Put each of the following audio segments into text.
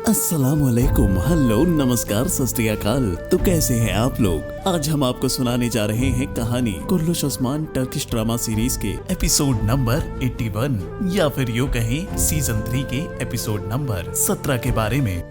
अस्सलामुअलैकुम, हेलो, नमस्कार, सत श्री अकाल। तो कैसे हैं आप लोग? आज हम आपको सुनाने जा रहे हैं कहानी कुर्लुश ओस्मान टर्किश ड्रामा सीरीज के एपिसोड नंबर 81 या फिर यूं कहें सीजन 3 के एपिसोड नंबर 17 के बारे में।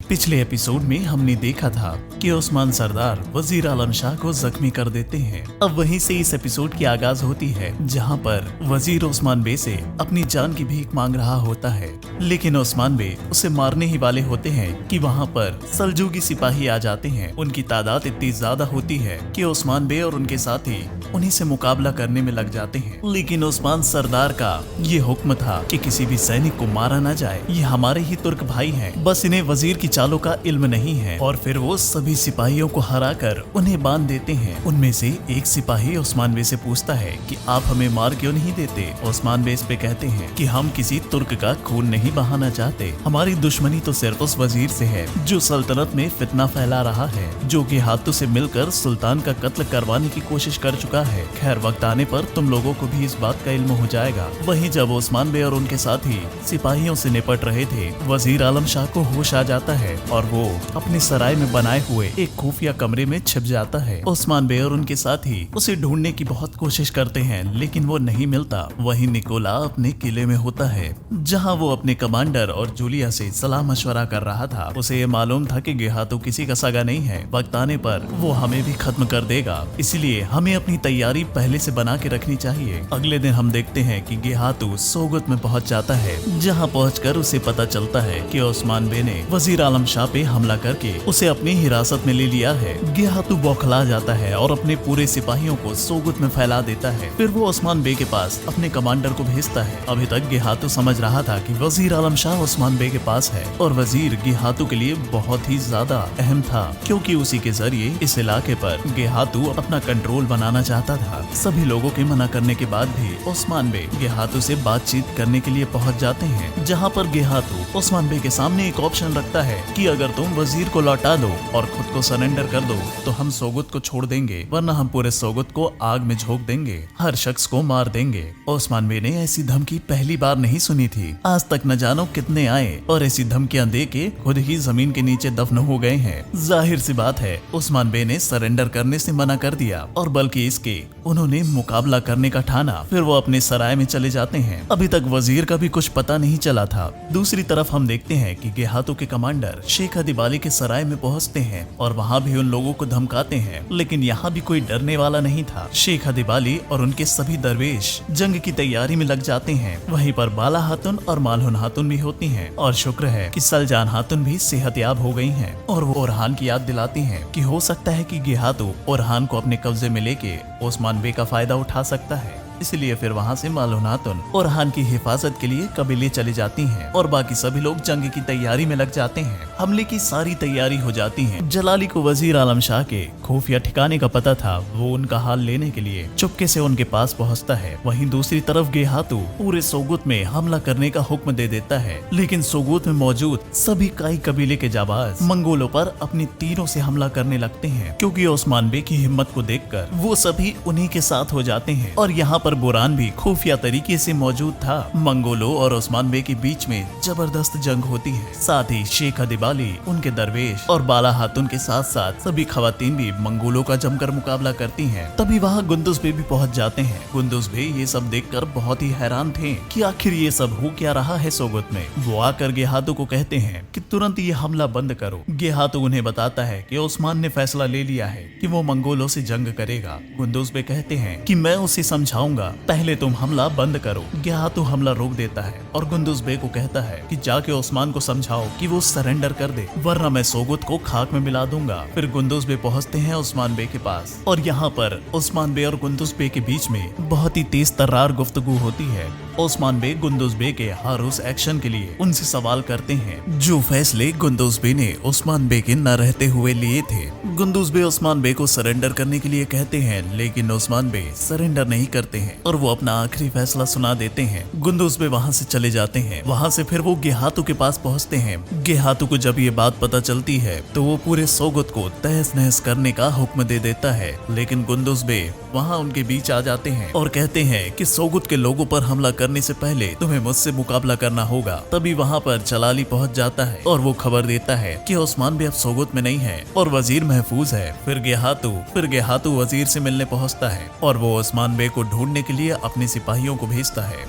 पिछले एपिसोड में हमने देखा था कि ओस्मान सरदार वजीर आलम शाह को जख्मी कर देते हैं। अब वहीं से इस एपिसोड की आगाज होती है, जहां पर वजीर ओस्मान बे से अपनी जान की भीख मांग रहा होता है, लेकिन ओस्मान बे उसे मारने ही वाले होते हैं कि वहां पर सल्जूकी सिपाही आ जाते हैं। उनकी तादाद इतनी ज्यादा होती है कि ओस्मान बे और उनके साथी उन्हीं से मुकाबला करने में लग जाते हैं। लेकिन ओस्मान सरदार का ये हुक्म था कि किसी भी सैनिक को मारा न जाए, ये हमारे ही तुर्क भाई हैं, बस इन्हें वजीर की चालों का इल्म नहीं है। और फिर वो सभी सिपाहियों को हराकर उन्हें बांध देते हैं। उनमें से एक सिपाही ओस्मान बे से पूछता है कि आप हमें मार क्यों नहीं देते? ओस्मान बे इस पे कहते हैं कि हम किसी तुर्क का खून नहीं बहाना चाहते, हमारी दुश्मनी तो सिर्फ उस वजीर से है जो सल्तनत में फितना फैला रहा है, जो कि हाथों से मिलकर सुल्तान का कत्ल करवाने की कोशिश कर चुका है। खैर, वक्त आने पर तुम लोगों को भी इस बात का इल्म हो जाएगा। वहीं जब ओस्मान बे और उनके साथी सिपाहियों से निपट रहे थे, वजीर आलम शाह को होश आ जाता है और वो अपने सराय में बनाए हुए एक खुफिया कमरे में छिप जाता है। ओस्मान बे और उनके साथी उसे ढूंढने की बहुत कोशिश करते हैं, लेकिन वो नहीं मिलता। वहीं निकोला अपने किले में होता है, जहां वो अपने कमांडर और जूलिया से सलाह मशवरा कर रहा था। उसे ये मालूम था कि गेहातू किसी का सगा नहीं है, वक्त आने पर वो हमें भी खत्म कर देगा, इसलिए हमें अपनी तैयारी पहले से बना के रखनी चाहिए। अगले दिन हम देखते हैं कि गेहातू सोगत में पहुंच जाता है, जहां पहुंचकर उसे पता चलता है कि ओस्मान बे ने वजीर आलम शाह पे हमला करके उसे अपनी हिरासत में ले लिया है। गेहातू बौखला जाता है और अपने पूरे सिपाहियों को सोगत में फैला देता है। फिर वो ओस्मान बे के पास अपने कमांडर को भेजता है। अभी तक गेहातू समझ रहा था कि वजीर आलम शाह ओस्मान बे के पास है, और वजीर गेहातू के लिए बहुत ही ज्यादा अहम था, क्योंकि उसी के जरिए इस इलाके पर गेहातू अपना कंट्रोल बनाना चाहता था। सभी लोगों के मना करने के बाद भी ओस्मान बे गेहातू से बातचीत करने के लिए पहुंच जाते हैं, जहां पर गेहातू ओस्मान बे के सामने एक ऑप्शन रखता है कि अगर तुम वजीर को लौटा दो और खुद को सरेंडर कर दो तो हम सोगत को छोड़ देंगे, वरना हम पूरे सोगत को आग में झोंक देंगे, हर शख्स को मार देंगे। ओस्मान बे ने ऐसी धमकी पहली बार नहीं सुनी थी, आज तक न जानो कितने आए और ऐसी धमकियां दे के खुद ही जमीन के नीचे दफन हो गए हैं। जाहिर सी बात है, ओस्मान बे ने सरेंडर करने से मना कर दिया, और बल्कि इसके उन्होंने मुकाबला करने का ठाना। फिर वो अपने सराय में चले जाते हैं। अभी तक वजीर का भी कुछ पता नहीं चला था। दूसरी तरफ हम देखते हैं कि गेहातू के कमांडर शेख दिवाली के सराय में पहुंचते हैं और वहां भी उन लोगों को धमकाते हैं, लेकिन यहाँ भी कोई डरने वाला नहीं था। शेख दिवाली और उनके सभी दरवेश जंग की तैयारी में लग जाते हैं। वहीं पर बाला हातुन और मालहुन हातुन भी होती हैं, और शुक्र है कि सलजान हातुन भी सेहतयाब हो गई हैं, और वो ओरहान की याद दिलाती हैं कि हो सकता है कि गेहातू ओरहान को अपने कब्जे में लेके ओस्मान बे का फायदा उठा सकता है। इसलिए फिर वहां से मालहुन हातुन ओरहान की हिफाजत के लिए कबीले चली जाती हैं, और बाकी सभी लोग जंग की तैयारी में लग जाते हैं। हमले की सारी तैयारी हो जाती है। जलाली को वजीर आलम शाह के खुफिया ठिकाने का पता था। वो उनका हाल लेने के लिए चुपके से उनके पास पहुंचता है। वहीं दूसरी तरफ गेहातू पूरे सोगुत में हमला करने का हुक्म दे देता है, लेकिन सोगुत में मौजूद सभी काई कबीले के जाबाज मंगोलों पर अपनी तीरों से हमला करने लगते हैं, क्योंकि ओस्मान बे की हिम्मत को देखकर वो सभी उन्हीं के साथ हो जाते हैं। और यहाँ पर बुरान भी खुफिया तरीके से मौजूद था। मंगोलों और ओस्मान बे के बीच में जबरदस्त जंग होती है। साथ ही शेख दिवाली, उनके दरवेश और बाला हातुन के साथ साथ सभी खवातीन भी मंगोलों का जमकर मुकाबला करती हैं। तभी वहाँ गुंदुज बे भी पहुँच जाते हैं। गुंदुज बे ये सब देखकर बहुत ही हैरान थे कि आखिर ये सब हो क्या रहा है सोगत में। वो आकर गेहातू को कहते हैं कि तुरंत ये हमला बंद करो। गेहातू उन्हें बताता है कि ओस्मान ने फैसला ले लिया है कि वो मंगोलों से जंग करेगा। गुंदुज बे कहते हैं कि मैं उसे समझाऊंगा, पहले तुम हमला बंद करो। गेहातू हमला रोक देता है और गुंदुज बे को कहता है कि जाके ओस्मान को समझाओ कि वो सरेंडर कर दे, वरना मैं सोगत को खाक में मिला दूंगा। फिर गुंदुज बे पहुंचते हैं ओस्मान बे के पास, और यहाँ पर ओस्मान बे और गुंदुज बे के बीच में बहुत ही तेज तर्रार गुफ्तगू होती है। ओस्मान बे गुंदुज बे के हर उस एक्शन के लिए उनसे सवाल करते हैं जो फैसला फैसले गुंदुज बे ने उस्मान बे के न रहते हुए लिए थे। गुंदुज बे उस्मान बे को सरेंडर करने के लिए कहते हैं, लेकिन उस्मान बे सरेंडर नहीं करते हैं और वो अपना आखिरी फैसला सुना देते हैं। गुंदुज बे वहाँ से चले जाते हैं। वहाँ से फिर वो गेहातु के पास पहुँचते हैं। गेहातु को जब ये बात पता चलती है तो वो पूरे सोगत को तहस नहस करने का हुक्म दे देता है, लेकिन गुंदुज बे वहाँ उनके बीच आ जाते हैं और कहते हैं कि सोगत के लोगों पर हमला करने से पहले तुम्हें मुझसे मुकाबला करना होगा। तभी वहाँ पर जलाली पहुँच जाता है और वो खबर देता है कि उस्मान बे अब सोगत में नहीं है और वजीर महफूज है। फिर गेहातु वजीर से मिलने पहुँचता है और वो उस्मान बे को ढूंढने के लिए अपने सिपाहियों को भेजता है।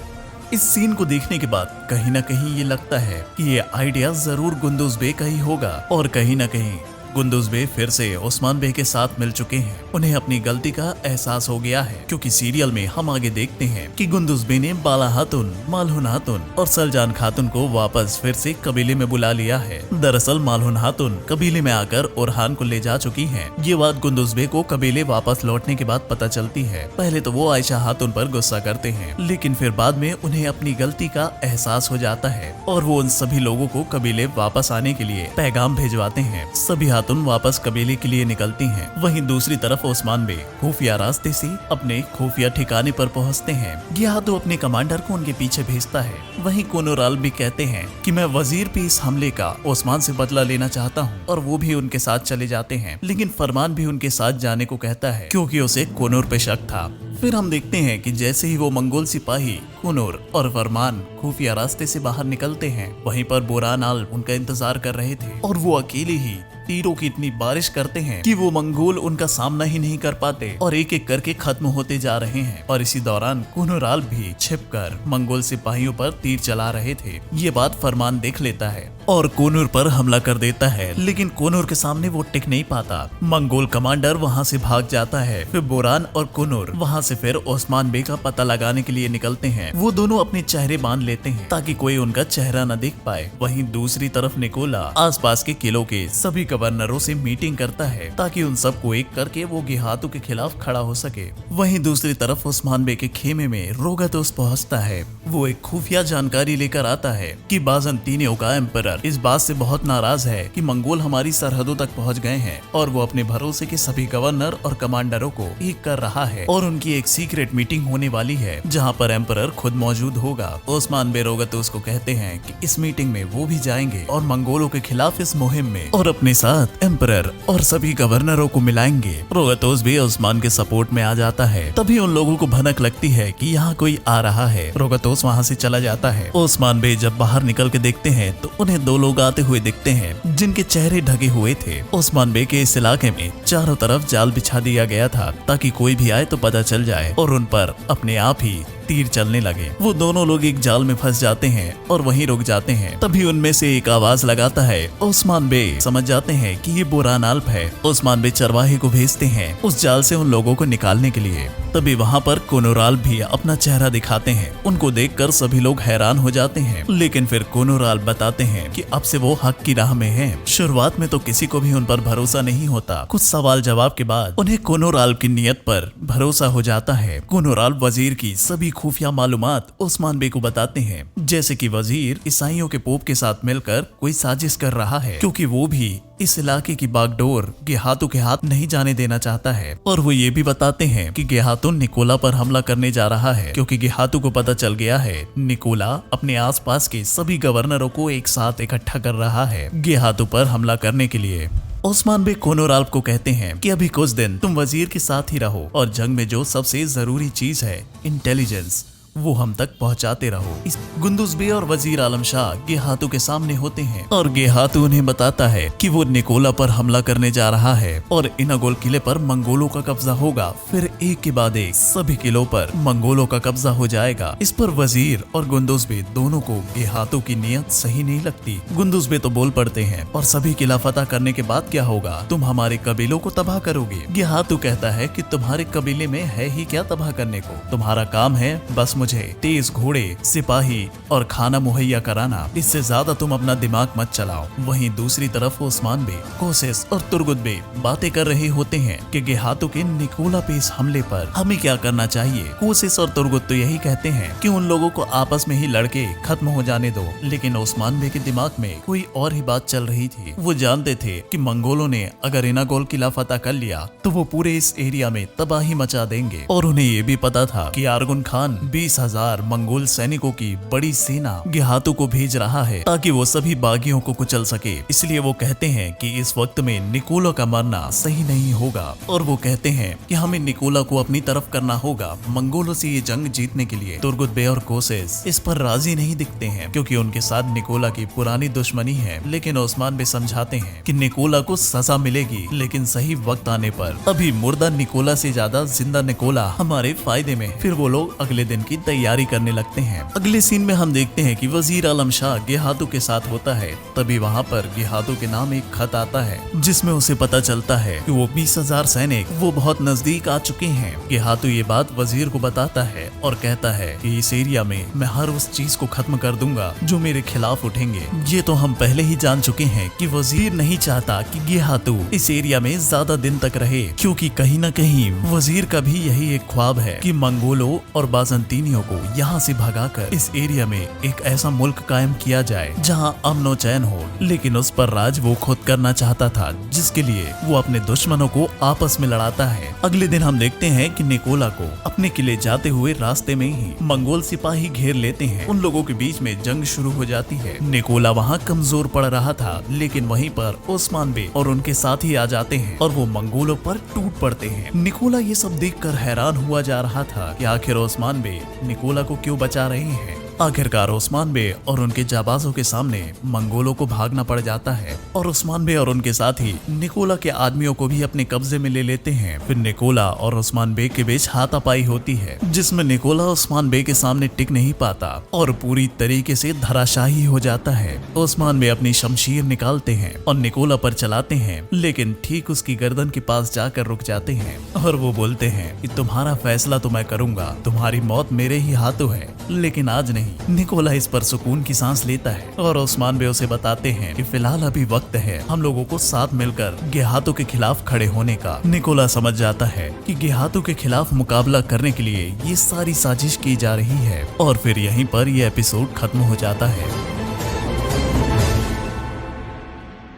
इस सीन को देखने के बाद कहीं ना कहीं ये लगता है कि ये आइडिया जरूर गुंदुज बे का ही होगा और कहीं ना कहीं गुंदुज बे फिर से उस्मान बे के साथ मिल चुके हैं। उन्हें अपनी गलती का एहसास हो गया है, क्योंकि सीरियल में हम आगे देखते हैं कि गुंदुज बे ने बाला हातुन, मालहुन हातुन और सलजान खातुन को वापस फिर से कबीले में बुला लिया है। दरअसल मालहुन हातुन कबीले में आकर ओरहान को ले जा चुकी हैं। ये बात गुंदुज बे को कबीले वापस लौटने के बाद पता चलती है। पहले तो वो आयशा हातुन पर गुस्सा करते हैं, लेकिन फिर बाद में उन्हें अपनी गलती का एहसास हो जाता है और वो उन सभी लोगों को कबीले वापस आने के लिए पैगाम भेजवाते हैं। सभी तुम वापस कबीले के लिए निकलती हैं। वहीं दूसरी तरफ उस्मान बे खुफिया रास्ते से अपने खुफिया ठिकाने पर पहुंचते हैं। गेहातु अपने कमांडर को उनके पीछे भेजता है। वहीं कोनोराल भी कहते हैं कि मैं वजीर पे इस हमले का उस्मान से बदला लेना चाहता हूं और वो भी उनके साथ चले जाते हैं, लेकिन फरमान भी उनके साथ जाने को कहता है क्योंकि उसे कोनूर पे शक था। फिर हम देखते हैं कि जैसे ही वो मंगोल सिपाही कुनूर और फरमान खुफिया रास्ते से बाहर निकलते हैं, वहीं पर बोरानाल उनका इंतजार कर रहे थे और वो अकेले ही तीरों की इतनी बारिश करते हैं कि वो मंगोल उनका सामना ही नहीं कर पाते और एक एक करके खत्म होते जा रहे हैं। और इसी दौरान कोनोराल भी छिपकर मंगोल सिपाहियों पर तीर चला रहे थे। ये बात फरमान देख लेता है और कोनूर पर हमला कर देता है, लेकिन कोनूर के सामने वो टिक नहीं पाता। मंगोल कमांडर वहाँ से भाग जाता है। फिर बोरान और कोनूर वहाँ से फिर उस्मान बे का पता लगाने के लिए निकलते हैं। वो दोनों अपने चेहरे बांध लेते हैं ताकि कोई उनका चेहरा न देख पाए। वहीं दूसरी तरफ निकोला आसपास के किलों के सभी गवर्नरों से मीटिंग करता है ताकि उन सबको एक करके वो गेहातु के खिलाफ खड़ा हो सके। वहीं दूसरी तरफ उस्मान बे के खेमे में रोगातोस पहुंचता है। वो एक खुफिया जानकारी लेकर आता है कि बाज़ंतीनियों का एम्परर इस बात से बहुत नाराज है कि मंगोल हमारी सरहदों तक पहुंच गए हैं और वो अपने भरोसे के सभी गवर्नर और कमांडरों को एक कर रहा है और उनकी एक सीक्रेट मीटिंग होने वाली है जहां पर एम्परर खुद मौजूद होगा। उस्मान बे रोगातोस को कहते हैं कि इस मीटिंग में वो भी जाएंगे और मंगोलों के खिलाफ इस मुहिम में और अपने साथ एम्परर और सभी गवर्नरों को मिलाएंगे। रोगातोस भी उस्मान के सपोर्ट में आ जाता है। तभी उन लोगों को भनक लगती है कि यहाँ कोई आ रहा है। रोगातोस वहाँ से चला जाता है। उस्मान बे जब बाहर निकल के देखते हैं तो उन्हें दो लोग आते हुए दिखते हैं जिनके चेहरे ढके हुए थे। उस्मान बे के इस इलाके में चारों तरफ जाल बिछा दिया गया था ताकि कोई भी आए तो पता चल जाए और उन पर अपने आप ही तीर चलने लगे। वो दोनों लोग एक जाल में फंस जाते हैं और वहीं रुक जाते हैं। तभी उनमें से एक आवाज लगाता है। उस्मान बे समझ जाते हैं कि ये बोरानाल्प है। उस्मान बे चरवाहे को भेजते हैं उस जाल से उन लोगों को निकालने के लिए। तभी वहाँ पर कोनोराल भी अपना चेहरा दिखाते हैं। उनको देखकर सभी लोग हैरान हो जाते हैं, लेकिन फिर कोनोराल बताते हैं कि अब से वो हक की राह में हैं। शुरुआत में तो किसी को भी उन पर भरोसा नहीं होता। कुछ सवाल जवाब के बाद उन्हें कोनोराल की नीयत पर भरोसा हो जाता है। कोनोराल वजीर की सभी खुफिया मालूमात उस्मान बे को बताते हैं, जैसे कि वजीर ईसाइयों के पोप के साथ मिलकर कोई साजिश कर रहा है, क्योंकि वो भी इस इलाके की बागडोर गेहातु के हाथ नहीं जाने देना चाहता है। और वो ये भी बताते हैं कि गेहातु निकोला पर हमला करने जा रहा है, क्योंकि गेहातु को पता चल गया है निकोला अपने आसपास के सभी गवर्नरों को एक साथ इकट्ठा कर रहा है गेहातु पर हमला करने के लिए। उस्मान बे कोनोराल्प को कहते हैं कि अभी कुछ दिन तुम वजीर के साथ ही रहो और जंग में जो सबसे जरूरी चीज है इंटेलिजेंस, वो हम तक पहुंचाते रहो। इस गुंदुज बे और वजीर आलम शाह गेहातु के सामने होते हैं और गेहातु उन्हें बताता है कि वो निकोला पर हमला करने जा रहा है और इनागोल किले पर मंगोलों का कब्जा होगा। फिर एक के बाद एक सभी किलों पर मंगोलों का कब्जा हो जाएगा। इस पर वजीर और गुंदुज बे दोनों को गेहातु की नीयत सही नहीं लगती। गुंदुज बे तो बोल पड़ते हैं, और सभी किला फतह करने के बाद क्या होगा? तुम हमारे कबीलों को तबाह करोगे। गेहातु कहता है कि तुम्हारे कबीले में है ही क्या तबाह करने को, तुम्हारा काम है बस मुझे तेज घोड़े, सिपाही और खाना मुहैया कराना, इससे ज्यादा तुम अपना दिमाग मत चलाओ। वहीं दूसरी तरफ ओस्मान बे, कोसेस और तुर्गुत बे बातें कर रहे होते हैं कि गेहातु के निकोला पे इस हमले पर हमें क्या करना चाहिए। कोसेस और तुर्गुत तो यही कहते हैं कि उन लोगों को आपस में ही लड़के खत्म हो जाने दो, लेकिन ओस्मान बे के दिमाग में कोई और ही बात चल रही थी। वो जानते थे कि मंगोलों ने अगर इनागोल किला फतह कर लिया तो वो पूरे इस एरिया में तबाही मचा देंगे, और उन्हें ये भी पता था कि आर्गुन खान 20,000 मंगोल सैनिकों की बड़ी सेना गेहातु को भेज रहा है ताकि वो सभी बागियों को कुचल सके। इसलिए वो कहते हैं कि इस वक्त में निकोला का मरना सही नहीं होगा, और वो कहते हैं कि हमें निकोला को अपनी तरफ करना होगा मंगोलों से ये जंग जीतने के लिए। तुर्गुत बे और कोसेस इस पर राजी नहीं दिखते हैं क्योंकि उनके साथ निकोला की पुरानी दुश्मनी है, लेकिन ओस्मान बे समझाते हैं कि निकोला को सजा मिलेगी, लेकिन सही वक्त आने पर अभी मुर्दा निकोला से ज्यादा जिंदा निकोला हमारे फायदे में। फिर वो लोग अगले दिन की तैयारी करने लगते हैं। अगले सीन में हम देखते हैं कि वजीर आलम शाह गेहातु के साथ होता है। तभी वहाँ पर गेहातु के नाम एक खत आता है जिसमें उसे पता चलता है कि वो 20,000 सैनिक वो बहुत नजदीक आ चुके हैं। गेहातु ये बात वजीर को बताता है और कहता है कि इस एरिया में मैं हर उस चीज को खत्म कर दूंगा जो मेरे खिलाफ उठेंगे। ये तो हम पहले ही जान चुके हैं कि वजीर नहीं चाहता कि गेहातु इस एरिया में ज्यादा दिन तक रहे, क्योंकि कहीं न कहीं वजीर का भी यही एक ख्वाब है कि मंगोलों और बाजंतीनियों को यहाँ से भगाकर इस एरिया में एक ऐसा मुल्क कायम किया जाए जहाँ अमन और चैन हो। लेकिन उस पर राज वो खुद करना चाहता था, जिसके लिए वो अपने दुश्मनों को आपस में लड़ाता है। अगले दिन हम देखते हैं कि निकोला को अपने किले जाते हुए रास्ते में ही मंगोल सिपाही घेर लेते हैं। उन लोगों के बीच में जंग शुरू हो जाती है। निकोला वहाँ कमजोर पड़ रहा था, लेकिन वहीं पर ओस्मान बे और उनके साथी आ जाते हैं और वो मंगोलों पर टूट पड़ते हैं। निकोला ये सब देखकर हैरान हुआ जा रहा था कि आखिर ओस्मान बे निकोला को क्यों बचा रहे हैं। आखिरकार ओस्मान बे और उनके जाबाजों के सामने मंगोलों को भागना पड़ जाता है और ओस्मान बे और उनके साथी निकोला के आदमियों को भी अपने कब्जे में ले लेते हैं। फिर निकोला और ओस्मान बे के बीच हाथापाई होती है, जिसमें निकोला ओस्मान बे के सामने टिक नहीं पाता और पूरी तरीके से धराशाही हो जाता है। ओस्मान बे अपनी शमशीर निकालते हैं और निकोला पर चलाते हैं, लेकिन ठीक उसकी गर्दन के पास जाकर रुक जाते हैं और वो बोलते हैं कि तुम्हारा फैसला तो मैं करूंगा, तुम्हारी मौत मेरे ही हाथों है, लेकिन आज नहीं। निकोला इस पर सुकून की सांस लेता है और ओस्मान बे उसे बताते हैं कि फिलहाल अभी वक्त है हम लोगों को साथ मिलकर गेहातु के खिलाफ खड़े होने का। निकोला समझ जाता है कि गेहातु के खिलाफ मुकाबला करने के लिए ये सारी साजिश की जा रही है, और फिर यहीं पर यह एपिसोड खत्म हो जाता है।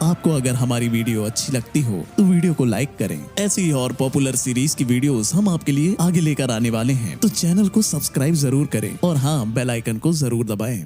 आपको अगर हमारी वीडियो अच्छी लगती हो तो वीडियो को लाइक करें। ऐसी ही और पॉपुलर सीरीज की वीडियोस हम आपके लिए आगे लेकर आने वाले हैं, तो चैनल को सब्सक्राइब जरूर करें और हाँ, बेल आइकन को जरूर दबाएं।